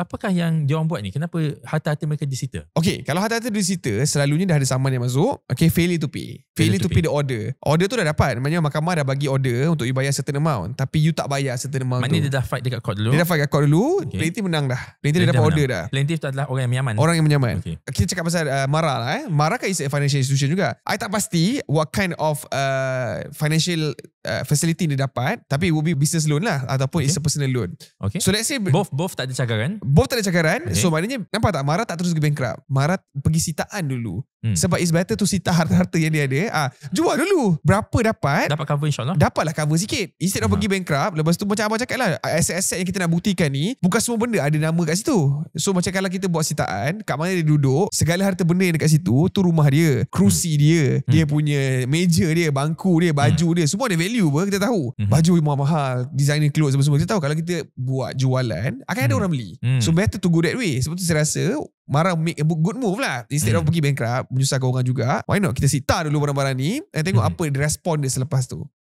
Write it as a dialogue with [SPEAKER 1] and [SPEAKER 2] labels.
[SPEAKER 1] apakah yang diorang buat ni? Kenapa harta-harta mereka disita?
[SPEAKER 2] Okay, kalau harta-harta disita, selalunya dah ada saman yang masuk. Okay, failure to pay. Failure to pay the order. Order tu dah dapat. Maknanya mahkamah dah bagi order untuk you bayar certain amount. Tapi you tak bayar certain amount
[SPEAKER 1] Maknanya
[SPEAKER 2] tu.
[SPEAKER 1] dia dah fight dekat court dulu.
[SPEAKER 2] Dia dah fight kat court dulu.
[SPEAKER 1] Okay.
[SPEAKER 2] Plaintiff menang dah. Plaintiff dah dapat order dah.
[SPEAKER 1] Plaintiff tu adalah orang yang menyaman.
[SPEAKER 2] Orang yang menyaman.
[SPEAKER 1] Okay.
[SPEAKER 2] Kita cakap pasal Mara lah. Mara kan is a financial institution juga. I tak pasti what kind of financial facility dia dapat. Tapi it will be business loan lah. Ataupun it's a personal loan.
[SPEAKER 1] Okay.
[SPEAKER 2] So let's say
[SPEAKER 1] Both tak ada cakaran.
[SPEAKER 2] Both tak ada cakaran.
[SPEAKER 1] Okay.
[SPEAKER 2] So maknanya nampak tak, Mara tak terus ke bankrupt. Mara pergi sitaan dulu. Sebab it's better to sita harta-harta yang dia ada. Jual dulu. Berapa dapat?
[SPEAKER 1] Dapat cover insyaAllah.
[SPEAKER 2] Dapatlah cover sikit. Instead of pergi bankrupt. Lepas tu macam abang cakap lah, aset-aset yang kita nak buktikan ni, bukan semua benda ada nama kat situ. So macam kalau kita buat sitaan, kat mana dia duduk, segala harta benda yang dekat situ, tu rumah dia, kerusi dia, dia punya meja dia, bangku dia, baju dia, semua ada value pun kita tahu. Baju mahal-mahal, designer clothes semua kita tahu. Kalau kita buat jualan, akan ada orang beli. So better to go that way. Sebab tu saya rasa Mara make a good move lah. Instead of pergi bankrupt, menyusahkan orang juga. Why not kita sita dulu barang-barang ni dan tengok apa respon dia selepas tu.